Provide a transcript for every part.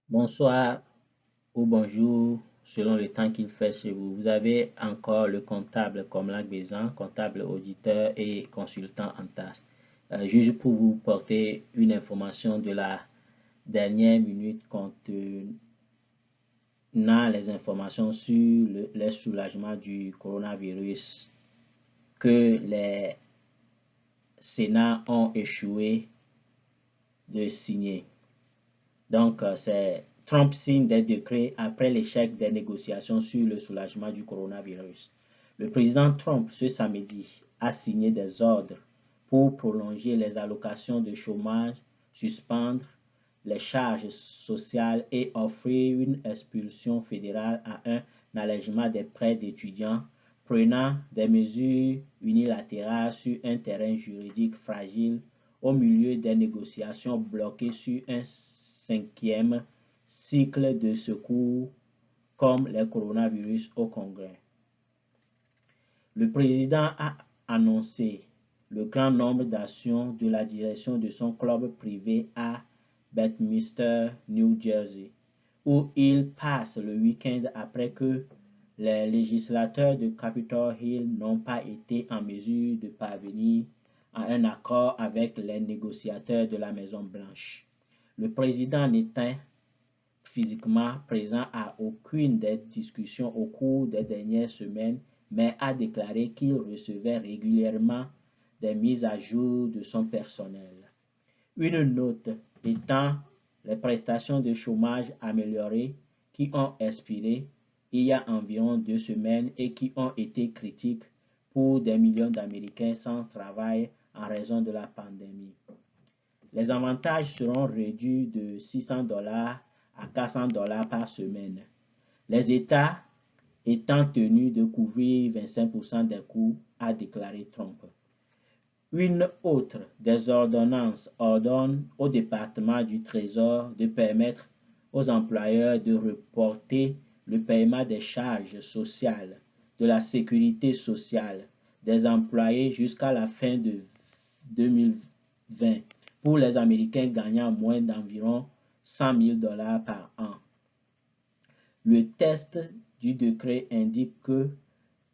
Bonsoir ou bonjour, selon le temps qu'il fait chez vous. Vous avez encore le comptable comme Bézan, comptable auditeur et consultant en tâche. Juste pour vous porter une information de la dernière minute contenant les informations sur le soulagement du coronavirus que les Sénats ont échoué de signer. Donc, c'est Trump signe des décrets après l'échec des négociations sur le soulagement du coronavirus. Le président Trump, ce samedi, a signé des ordres pour prolonger les allocations de chômage, suspendre les charges sociales et offrir une expulsion fédérale à un allègement des prêts d'étudiants, prenant des mesures unilatérales sur un terrain juridique fragile au milieu des négociations bloquées sur un cinquième cycle de secours comme les coronavirus au Congrès. Le président a annoncé le grand nombre d'actions de la direction de son club privé à Bedminster, New Jersey, où il passe le week-end après que les législateurs de Capitol Hill n'ont pas été en mesure de parvenir à un accord avec les négociateurs de la Maison-Blanche. Le président n'était physiquement présent à aucune des discussions au cours des dernières semaines, mais a déclaré qu'il recevait régulièrement des mises à jour de son personnel. Une note étant les prestations de chômage améliorées qui ont expiré il y a environ 2 semaines et qui ont été critiques pour des millions d'Américains sans travail en raison de la pandémie. Les avantages seront réduits de 600$ à 400$ par semaine. Les États étant tenus de couvrir 25% des coûts, a déclaré Trump. Une autre des ordonnances ordonne au département du Trésor de permettre aux employeurs de reporter le paiement des charges sociales, de la sécurité sociale des employés jusqu'à la fin de 2020 pour les Américains gagnant moins d'environ 100 000$ par an. Le texte du décret indique que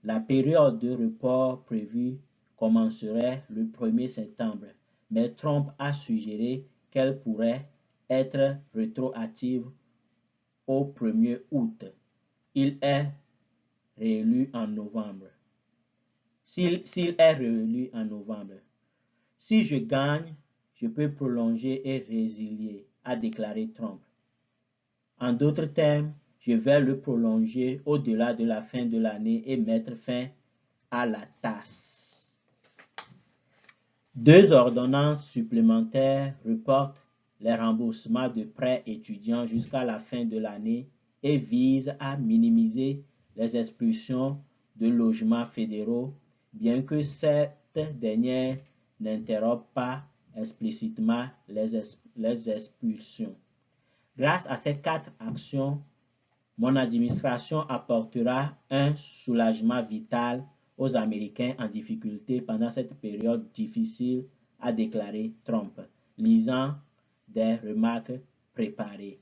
la période de report prévue commencerait le 1er septembre, mais Trump a suggéré qu'elle pourrait être rétroactive au 1er août. Il est réélu en novembre. S'il est réélu en novembre, si je gagne, je peux prolonger et résilier, a déclaré Trump. En d'autres termes, je vais le prolonger au-delà de la fin de l'année et mettre fin à la tasse. 2 ordonnances supplémentaires reportent les remboursements de prêts étudiants jusqu'à la fin de l'année et visent à minimiser les expulsions de logements fédéraux, bien que cette dernière n'interrompe pas explicitement les expulsions. Grâce à ces 4 actions, mon administration apportera un soulagement vital aux Américains en difficulté pendant cette période difficile, a déclaré Trump, lisant des remarques préparées.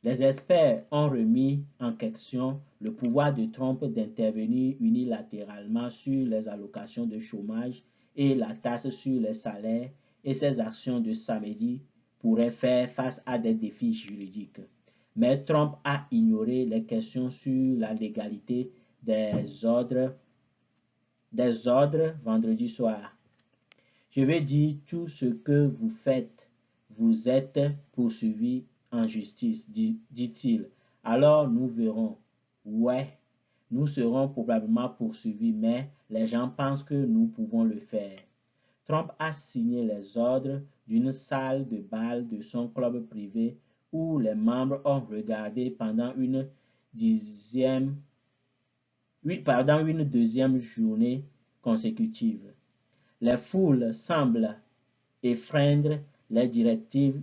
Les experts ont remis en question le pouvoir de Trump d'intervenir unilatéralement sur les allocations de chômage et la taxe sur les salaires, et ses actions de samedi pourraient faire face à des défis juridiques. Mais Trump a ignoré les questions sur la légalité des ordres vendredi soir. Je vais dire tout ce que vous faites. Vous êtes poursuivi en justice, dit-il. Alors nous verrons. Ouais, nous serons probablement poursuivis, mais les gens pensent que nous pouvons le faire. Trump a signé les ordres d'une salle de bal de son club privé où les membres ont regardé pendant une deuxième journée consécutive. Les foules semblent enfreindre les directives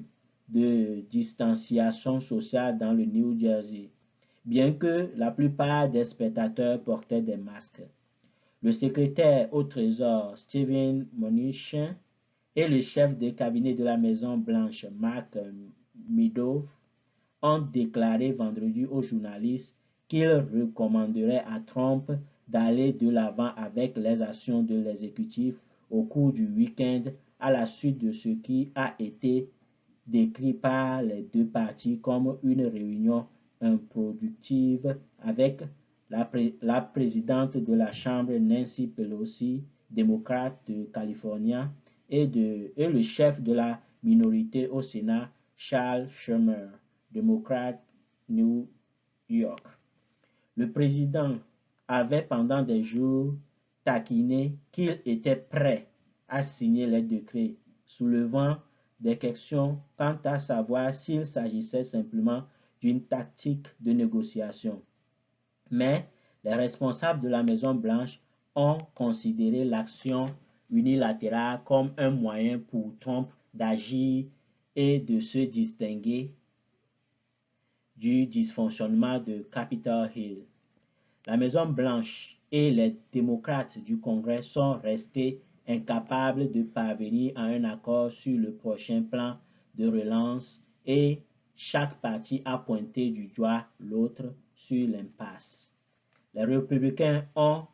de distanciation sociale dans le New Jersey, bien que la plupart des spectateurs portaient des masques. Le secrétaire au Trésor, Steven Mnuchin, et le chef de cabinet de la Maison-Blanche, Mark Meadows, ont déclaré vendredi aux journalistes qu'ils recommanderaient à Trump d'aller de l'avant avec les actions de l'exécutif au cours du week-end à la suite de ce qui a été décrit par les deux parties comme une réunion improductive avec la présidente de la Chambre Nancy Pelosi, démocrate de Californie, et le chef de la minorité au Sénat, Charles Schumer, démocrate New York. Le président avait pendant des jours taquiné qu'il était prêt à signer les décrets, soulevant des questions quant à savoir s'il s'agissait simplement d'une tactique de négociation. Mais les responsables de la Maison-Blanche ont considéré l'action unilatérale comme un moyen pour Trump d'agir et de se distinguer du dysfonctionnement de Capitol Hill. La Maison-Blanche et les démocrates du Congrès sont restés incapables de parvenir à un accord sur le prochain plan de relance et chaque parti a pointé du doigt l'autre sur l'impasse. Les républicains ont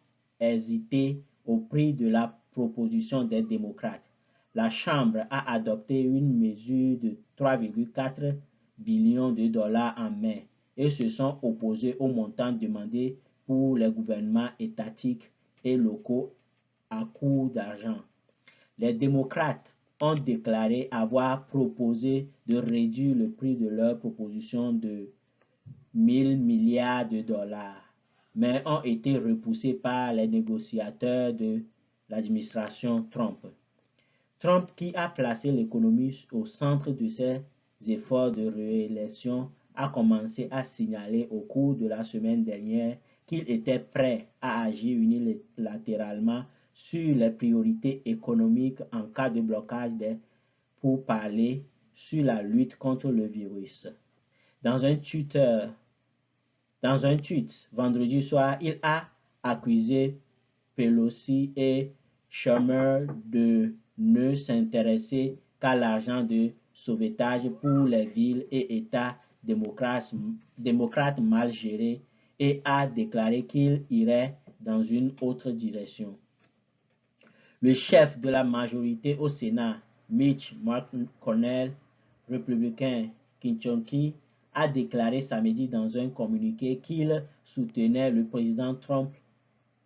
hésité au prix de la proposition des démocrates. La Chambre a adopté une mesure de 3,4 billions de dollars en mai et se sont opposés au montant demandé pour les gouvernements étatiques et locaux à court d'argent. Les démocrates ont déclaré avoir proposé de réduire le prix de leur proposition de 1 000 milliards de dollars, mais ont été repoussés par les négociateurs de l'administration Trump. Trump, qui a placé l'économie au centre de ses efforts de réélection, a commencé à signaler au cours de la semaine dernière qu'il était prêt à agir unilatéralement sur les priorités économiques en cas de blocage des pourparlers sur la lutte contre le virus. Dans un tweet vendredi soir, il a accusé Pelosi et Schumer de ne s'intéresser qu'à l'argent de sauvetage pour les villes et États démocrates mal gérés et a déclaré qu'il irait dans une autre direction. Le chef de la majorité au Sénat, Mitch McConnell, républicain Kentucky, a déclaré samedi dans un communiqué qu'il soutenait le président Trump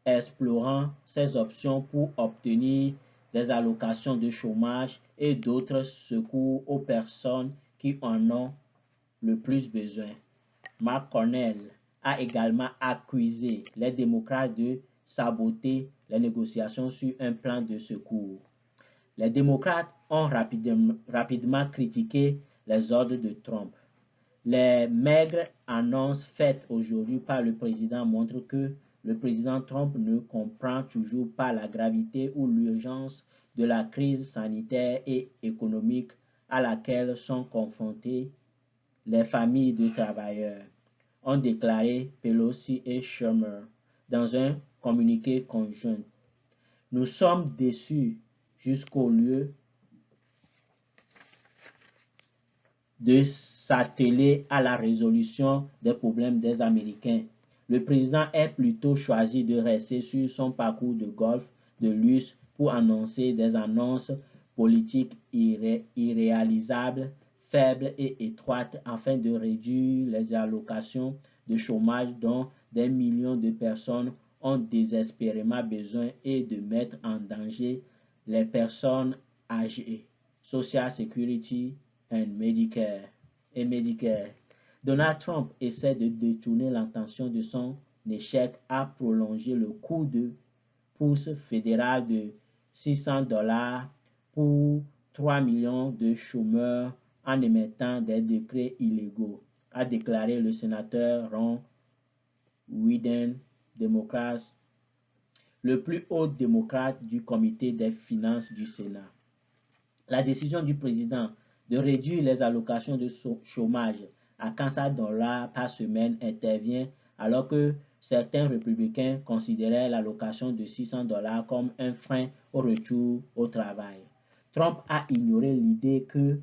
explorant ses options pour obtenir des allocations de chômage et d'autres secours aux personnes qui en ont le plus besoin. McConnell a également accusé les démocrates de saboter les négociations sur un plan de secours. Les démocrates ont rapidement critiqué les ordres de Trump. Les maigres annonces faites aujourd'hui par le président montrent que le président Trump ne comprend toujours pas la gravité ou l'urgence de la crise sanitaire et économique à laquelle sont confrontées les familles de travailleurs, ont déclaré Pelosi et Schumer dans un communiqué conjoint. Nous sommes déçus jusqu'au lieu de s'atteler à la résolution des problèmes des Américains. Le président a plutôt choisi de rester sur son parcours de golf de luxe pour annoncer des annonces politiques irréalisables, faibles et étroites afin de réduire les allocations de chômage dont des millions de personnes ont désespérément besoin et de mettre en danger les personnes âgées. Social Security and Medicare. Donald Trump essaie de détourner l'attention de son échec à prolonger le coup de pouce fédéral de $600 pour 3 millions de chômeurs en émettant des décrets illégaux, a déclaré le sénateur Ron Wyden, démocrate, le plus haut démocrate du comité des finances du Sénat. La décision du président de réduire les allocations de chômage à $400 par semaine intervient alors que certains républicains considéraient l'allocation de $600 comme un frein au retour au travail. Trump a ignoré l'idée que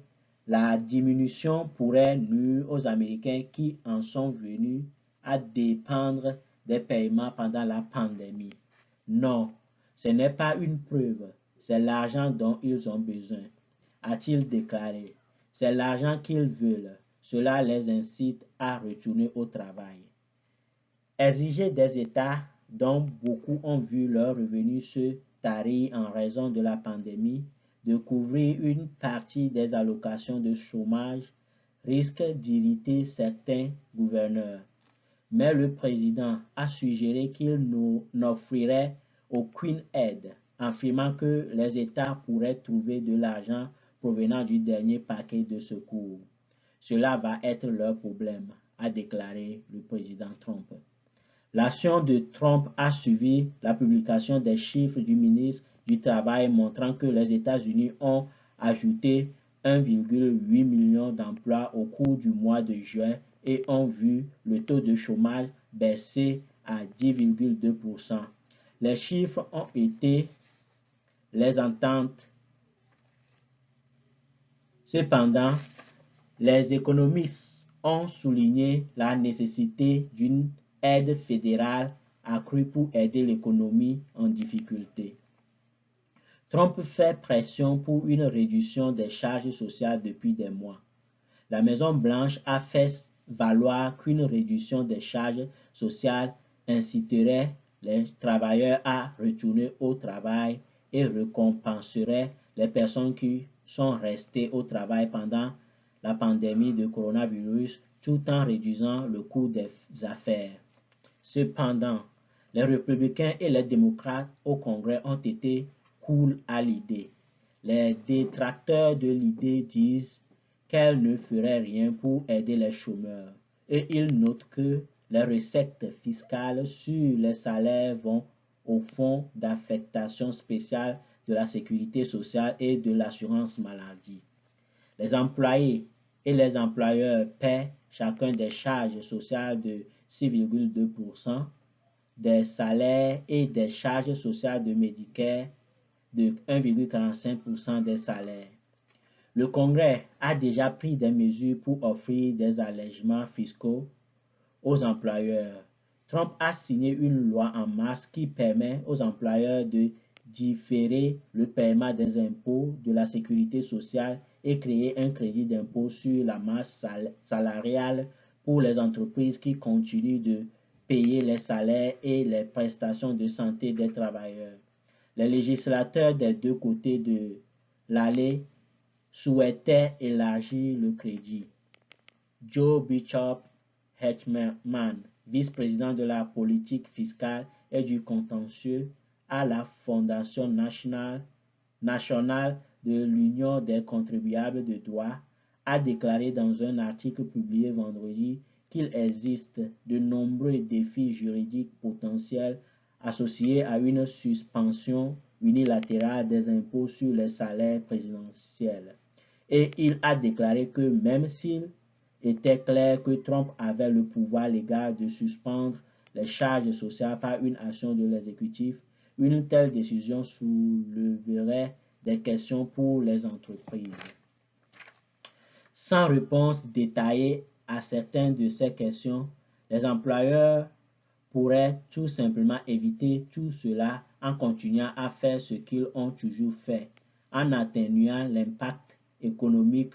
La diminution pourrait nuire aux Américains qui en sont venus à dépendre des paiements pendant la pandémie. Non, ce n'est pas une preuve, c'est l'argent dont ils ont besoin, a-t-il déclaré. C'est l'argent qu'ils veulent, cela les incite à retourner au travail. Exiger des États dont beaucoup ont vu leurs revenus se tarir en raison de la pandémie de couvrir une partie des allocations de chômage risque d'irriter certains gouverneurs. Mais le président a suggéré qu'il n'offrirait aucune aide, affirmant que les États pourraient trouver de l'argent provenant du dernier paquet de secours. Cela va être leur problème, a déclaré le président Trump. L'action de Trump a suivi la publication des chiffres du ministre du Travail montrant que les États-Unis ont ajouté 1,8 million d'emplois au cours du mois de juin et ont vu le taux de chômage baisser à 10,2%. Les chiffres ont été les ententes. Cependant, les économistes ont souligné la nécessité d'une aide fédérale accrue pour aider l'économie en difficulté. Trump fait pression pour une réduction des charges sociales depuis des mois. La Maison-Blanche a fait valoir qu'une réduction des charges sociales inciterait les travailleurs à retourner au travail et récompenserait les personnes qui sont restées au travail pendant la pandémie de coronavirus tout en réduisant le coût des affaires. Cependant, les républicains et les démocrates au Congrès ont été cool à l'idée. Les détracteurs de l'idée disent qu'elle ne ferait rien pour aider les chômeurs et ils notent que les recettes fiscales sur les salaires vont au fonds d'affectation spéciale de la sécurité sociale et de l'assurance maladie. Les employés et les employeurs paient chacun des charges sociales de 6,2%, des salaires et des charges sociales de Medicare de 1,45% des salaires. Le Congrès a déjà pris des mesures pour offrir des allègements fiscaux aux employeurs. Trump a signé une loi en mars qui permet aux employeurs de différer le paiement des impôts de la sécurité sociale et créer un crédit d'impôt sur la masse salariale pour les entreprises qui continuent de payer les salaires et les prestations de santé des travailleurs. Les législateurs des deux côtés de l'allée souhaitaient élargir le crédit. Joe Bishop Hetman, vice-président de la politique fiscale et du contentieux à la Fondation nationale de l'Union des contribuables de droit, a déclaré dans un article publié vendredi qu'il existe de nombreux défis juridiques potentiels associés à une suspension unilatérale des impôts sur les salaires présidentiels. Et il a déclaré que même s'il était clair que Trump avait le pouvoir légal de suspendre les charges sociales par une action de l'exécutif, une telle décision souleverait des questions pour les entreprises. Sans réponse détaillée à certaines de ces questions, les employeurs pourraient tout simplement éviter tout cela en continuant à faire ce qu'ils ont toujours fait, en atténuant l'impact économique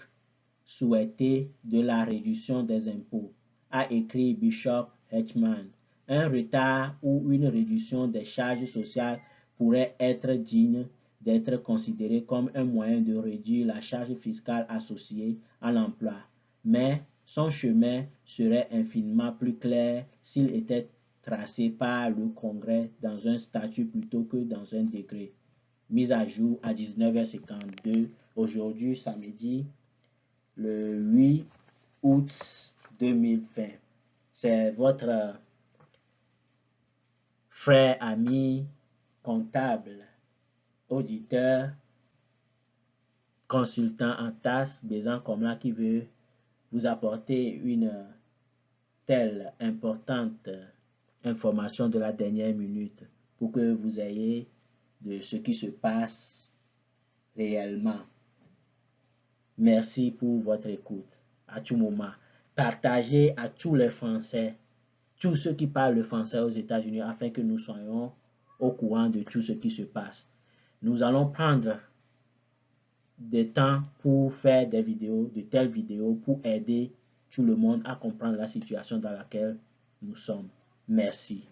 souhaité de la réduction des impôts, a écrit Bishop Hetman. Un retard ou une réduction des charges sociales pourrait être digne d'être considéré comme un moyen de réduire la charge fiscale associée à l'emploi, mais son chemin serait infiniment plus clair s'il était tracé par le Congrès dans un statut plutôt que dans un décret. Mise à jour à 19h52, aujourd'hui samedi, le 8 août 2020. C'est votre frère, ami, comptable, auditeur, consultant en TAS, Bézan Komla qui veut vous apporter une telle importante information de la dernière minute pour que vous ayez de ce qui se passe réellement. Merci pour votre écoute à tout moment. Partagez à tous les Français, tous ceux qui parlent le français aux États-Unis, afin que nous soyons au courant de tout ce qui se passe. Nous allons prendre des temps pour faire des vidéos, de telles vidéos, pour aider tout le monde à comprendre la situation dans laquelle nous sommes. Merci.